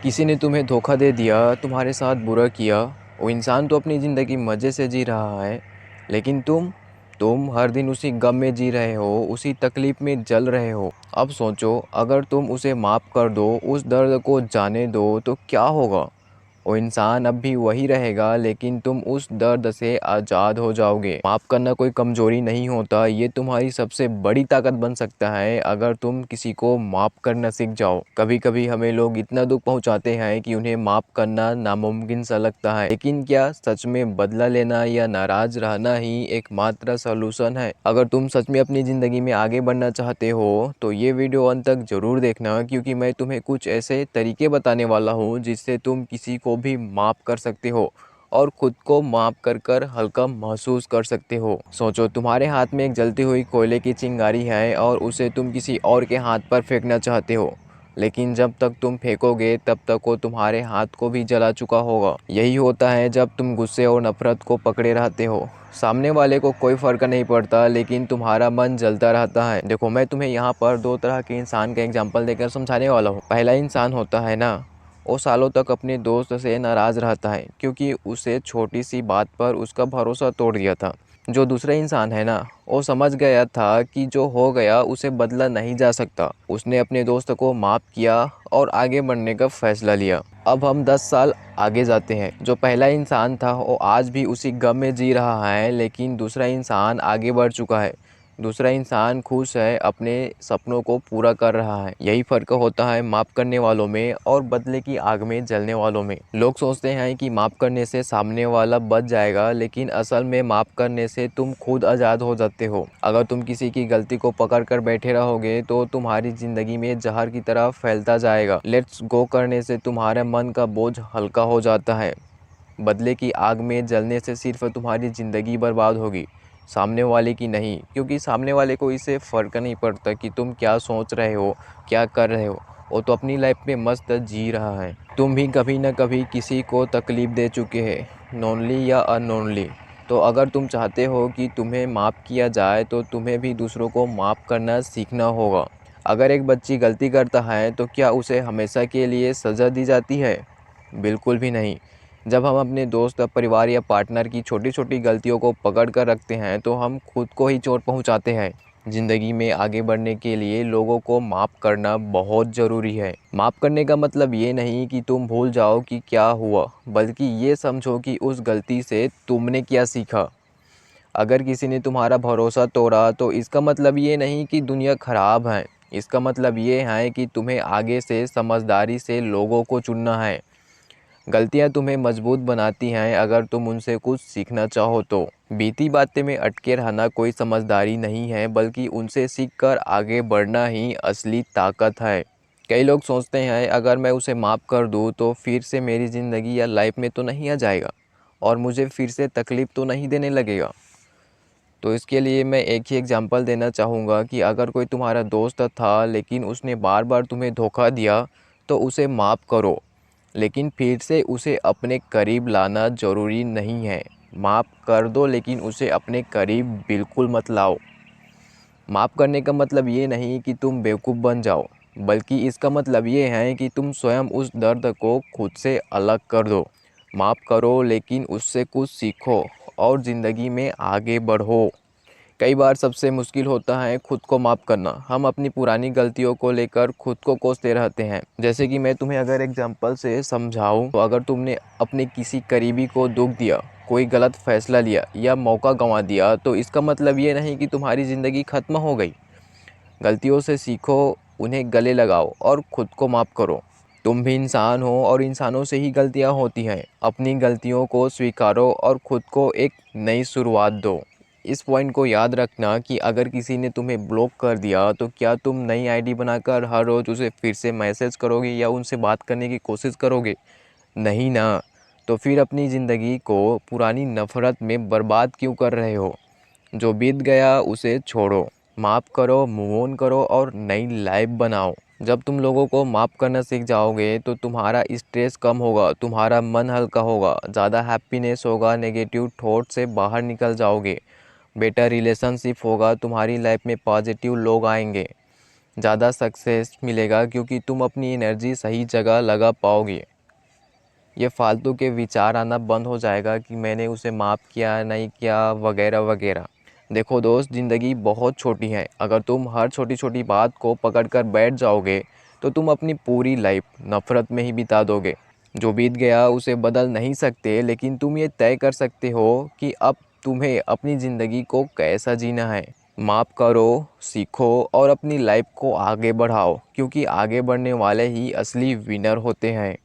किसी ने तुम्हें धोखा दे दिया, तुम्हारे साथ बुरा किया। वो इंसान तो अपनी ज़िंदगी मज़े से जी रहा है, लेकिन तुम हर दिन उसी गम में जी रहे हो, उसी तकलीफ़ में जल रहे हो। अब सोचो, अगर तुम उसे माफ़ कर दो, उस दर्द को जाने दो, तो क्या होगा? वो इंसान अब भी वही रहेगा, लेकिन तुम उस दर्द से आज़ाद हो जाओगे। माफ़ करना कोई कमज़ोरी नहीं होता, ये तुम्हारी सबसे बड़ी ताकत बन सकता है अगर तुम किसी को माफ़ करना सीख जाओ। कभी कभी हमें लोग इतना दुख पहुंचाते हैं कि उन्हें माफ़ करना नामुमकिन सा लगता है, लेकिन क्या सच में बदला लेना या नाराज़ रहना ही एकमात्र सलूशन है? अगर तुम सच में अपनी ज़िंदगी में आगे बढ़ना चाहते हो तो ये वीडियो अंत तक ज़रूर देखना, क्योंकि मैं तुम्हें कुछ ऐसे तरीके बताने वाला हूँ जिससे तुम किसी को भी माफ़ कर सकते हो और खुद को माफ़ कर कर हल्का महसूस कर सकते हो। सोचो, तुम्हारे हाथ में एक जलती हुई कोयले की चिंगारी है और उसे तुम किसी और के हाथ पर फेंकना चाहते हो, लेकिन जब तक तुम फेंकोगे तब तक वो तुम्हारे हाथ को भी जला चुका होगा। यही होता है जब तुम गुस्से और नफरत को पकड़े रहते हो। सामने वाले को कोई फ़र्क नहीं पड़ता, लेकिन तुम्हारा मन जलता रहता है। देखो, मैं तुम्हें यहाँ पर दो तरह के इंसान का एग्जाम्पल देकर समझाने वाला हूँ। पहला इंसान होता है ना, वो सालों तक अपने दोस्त से नाराज़ रहता है क्योंकि उसे छोटी सी बात पर उसका भरोसा तोड़ दिया था। जो दूसरा इंसान है ना, वो समझ गया था कि जो हो गया उसे बदला नहीं जा सकता। उसने अपने दोस्त को माफ़ किया और आगे बढ़ने का फैसला लिया। अब हम 10 साल आगे जाते हैं। जो पहला इंसान था वो आज भी उसी गम में जी रहा है, लेकिन दूसरा इंसान आगे बढ़ चुका है। दूसरा इंसान खुश है, अपने सपनों को पूरा कर रहा है। यही फ़र्क होता है माफ़ करने वालों में और बदले की आग में जलने वालों में। लोग सोचते हैं कि माफ़ करने से सामने वाला बच जाएगा, लेकिन असल में माफ़ करने से तुम खुद आज़ाद हो जाते हो। अगर तुम किसी की गलती को पकड़ कर बैठे रहोगे तो तुम्हारी ज़िंदगी में जहर की तरह फैलता जाएगा। लेट्स गो करने से तुम्हारे मन का बोझ हल्का हो जाता है। बदले की आग में जलने से सिर्फ तुम्हारी ज़िंदगी बर्बाद होगी, सामने वाले की नहीं, क्योंकि सामने वाले को इससे फ़र्क नहीं पड़ता कि तुम क्या सोच रहे हो, क्या कर रहे हो। वो तो अपनी लाइफ में मस्त जी रहा है। तुम भी कभी न कभी किसी को तकलीफ़ दे चुके हैं, नोनली या अननोनली। तो अगर तुम चाहते हो कि तुम्हें माफ़ किया जाए तो तुम्हें भी दूसरों को माफ़ करना सीखना होगा। अगर एक बच्ची गलती करता है तो क्या उसे हमेशा के लिए सज़ा दी जाती है? बिल्कुल भी नहीं। जब हम अपने दोस्त, परिवार या पार्टनर की छोटी छोटी गलतियों को पकड़ कर रखते हैं तो हम खुद को ही चोट पहुंचाते हैं। ज़िंदगी में आगे बढ़ने के लिए लोगों को माफ़ करना बहुत ज़रूरी है। माफ़ करने का मतलब ये नहीं कि तुम भूल जाओ कि क्या हुआ, बल्कि ये समझो कि उस गलती से तुमने क्या सीखा। अगर किसी ने तुम्हारा भरोसा तोड़ा तो इसका मतलब ये नहीं कि दुनिया ख़राब है। इसका मतलब ये है कि तुम्हें आगे से समझदारी से लोगों को चुनना है। गलतियाँ तुम्हें मजबूत बनाती हैं अगर तुम उनसे कुछ सीखना चाहो तो। बीती बातें में अटके रहना कोई समझदारी नहीं है, बल्कि उनसे सीखकर आगे बढ़ना ही असली ताकत है। कई लोग सोचते हैं अगर मैं उसे माफ़ कर दूँ तो फिर से मेरी ज़िंदगी या लाइफ में तो नहीं आ जाएगा और मुझे फिर से तकलीफ़ तो नहीं देने लगेगा। तो इसके लिए मैं एक ही एग्जांपल देना चाहूँगा कि अगर कोई तुम्हारा दोस्त था लेकिन उसने बार बार तुम्हें धोखा दिया, तो उसे माफ़ करो, लेकिन फिर से उसे अपने करीब लाना ज़रूरी नहीं है। माफ़ कर दो, लेकिन उसे अपने करीब बिल्कुल मत लाओ। माफ़ करने का मतलब ये नहीं कि तुम बेवकूफ़ बन जाओ, बल्कि इसका मतलब ये है कि तुम स्वयं उस दर्द को खुद से अलग कर दो। माफ़ करो, लेकिन उससे कुछ सीखो और ज़िंदगी में आगे बढ़ो। कई बार सबसे मुश्किल होता है खुद को माफ़ करना। हम अपनी पुरानी गलतियों को लेकर खुद को कोसते रहते हैं। जैसे कि मैं तुम्हें अगर एग्जांपल से समझाऊं, तो अगर तुमने अपने किसी करीबी को दुख दिया, कोई गलत फैसला लिया या मौका गंवा दिया, तो इसका मतलब ये नहीं कि तुम्हारी ज़िंदगी ख़त्म हो गई। गलतियों से सीखो, उन्हें गले लगाओ और खुद को माफ़ करो। तुम भी इंसान हो और इंसानों से ही गलतियाँ होती हैं। अपनी गलतियों को स्वीकारो और खुद को एक नई शुरुआत दो। इस पॉइंट को याद रखना कि अगर किसी ने तुम्हें ब्लॉक कर दिया तो क्या तुम नई आईडी बनाकर हर रोज़ उसे फिर से मैसेज करोगे या उनसे बात करने की कोशिश करोगे? नहीं ना। तो फिर अपनी ज़िंदगी को पुरानी नफ़रत में बर्बाद क्यों कर रहे हो? जो बीत गया उसे छोड़ो, माफ़ करो, मूव ऑन करो और नई लाइफ बनाओ। जब तुम लोगों को माफ़ करना सीख जाओगे तो तुम्हारा स्ट्रेस कम होगा, तुम्हारा मन हल्का होगा, ज़्यादा हैप्पीनेस होगा, नेगेटिव थॉट से बाहर निकल जाओगे, बेटर रिलेशनशिप होगा, तुम्हारी लाइफ में पॉजिटिव लोग आएंगे। ज़्यादा सक्सेस मिलेगा क्योंकि तुम अपनी एनर्जी सही जगह लगा पाओगे। ये फालतू के विचार आना बंद हो जाएगा कि मैंने उसे माफ़ किया नहीं किया वगैरह वगैरह। देखो दोस्त, ज़िंदगी बहुत छोटी है। अगर तुम हर छोटी छोटी बात को पकड़ कर बैठ जाओगे तो तुम अपनी पूरी लाइफ नफ़रत में ही बिता दोगे। जो बीत गया उसे बदल नहीं सकते, लेकिन तुम ये तय कर सकते हो कि अब तुम्हें अपनी ज़िंदगी को कैसा जीना है। माफ़ करो, सीखो और अपनी लाइफ को आगे बढ़ाओ, क्योंकि आगे बढ़ने वाले ही असली विनर होते हैं।